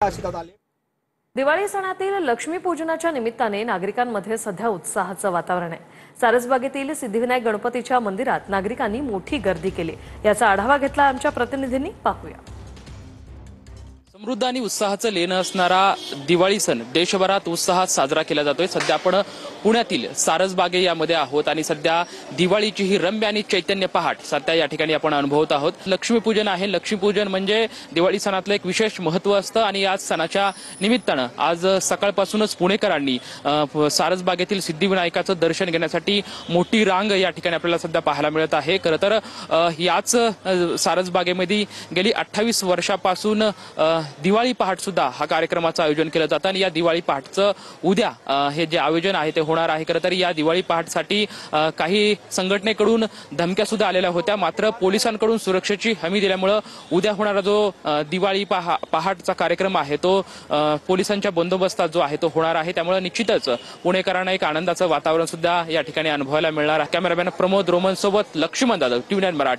शेतात आले। दिवाळी सणातील लक्ष्मीपूजनाच्या निमित्ताने नागरिकांमध्ये सध्या उत्साहाचं वातावरण आहे। सारसबागेतील सिद्धिविनायक गणपतीच्या मंदिरात नागरिकांनी मोठी गर्दी केली। याचा आढावा घेतला आमच्या प्रतिनिधींनी, पाहूया। समृद्ध आणि उत्साहाचं लेणं असणारा दिवाळी सण देशभरात उत्साहात साजरा केला जातोय। सध्या आपण पुण्यातील सारसबागे यामध्ये आहोत आणि सध्या दिवाळीची ही रम्य आणि चैतन्य पहाट सध्या या ठिकाणी आपण अनुभवत आहोत। लक्ष्मीपूजन आहे। लक्ष्मीपूजन म्हणजे दिवाळी सणातलं एक विशेष महत्त्व असतं आणि या सणाच्या निमित्तानं आज सकाळपासूनच पुणेकरांनी सारसबागेतील सिद्धिविनायकाचं दर्शन घेण्यासाठी मोठी रांग या ठिकाणी आपल्याला सध्या पाहायला मिळत आहे। खरं तर याच सारसबागेमध्ये गेली 28 वर्षापासून दिवाळी पहाट सुद्धा हा कार्यक्रमाचं आयोजन केलं जातं आणि या दिवाळी पहाटचं उद्या हे जे आयोजन आहे ते होणार आहे। खरं तर या दिवाळी पहाटसाठी काही संघटनेकडून धमक्या सुद्धा आलेल्या होत्या, मात्र पोलिसांकडून सुरक्षेची हमी दिल्यामुळे उद्या होणारा जो दिवाळी पहाटचा कार्यक्रम आहे तो पोलिसांच्या बंदोबस्तात जो आहे तो होणार आहे। त्यामुळे निश्चितच पुणेकरांना एक आनंदाचं वातावरण सुद्धा या ठिकाणी अनुभवायला मिळणार आहे। कॅमेरामॅन प्रमोद रोमन सोबत लक्ष्मण जाधव, TV9 मराठी।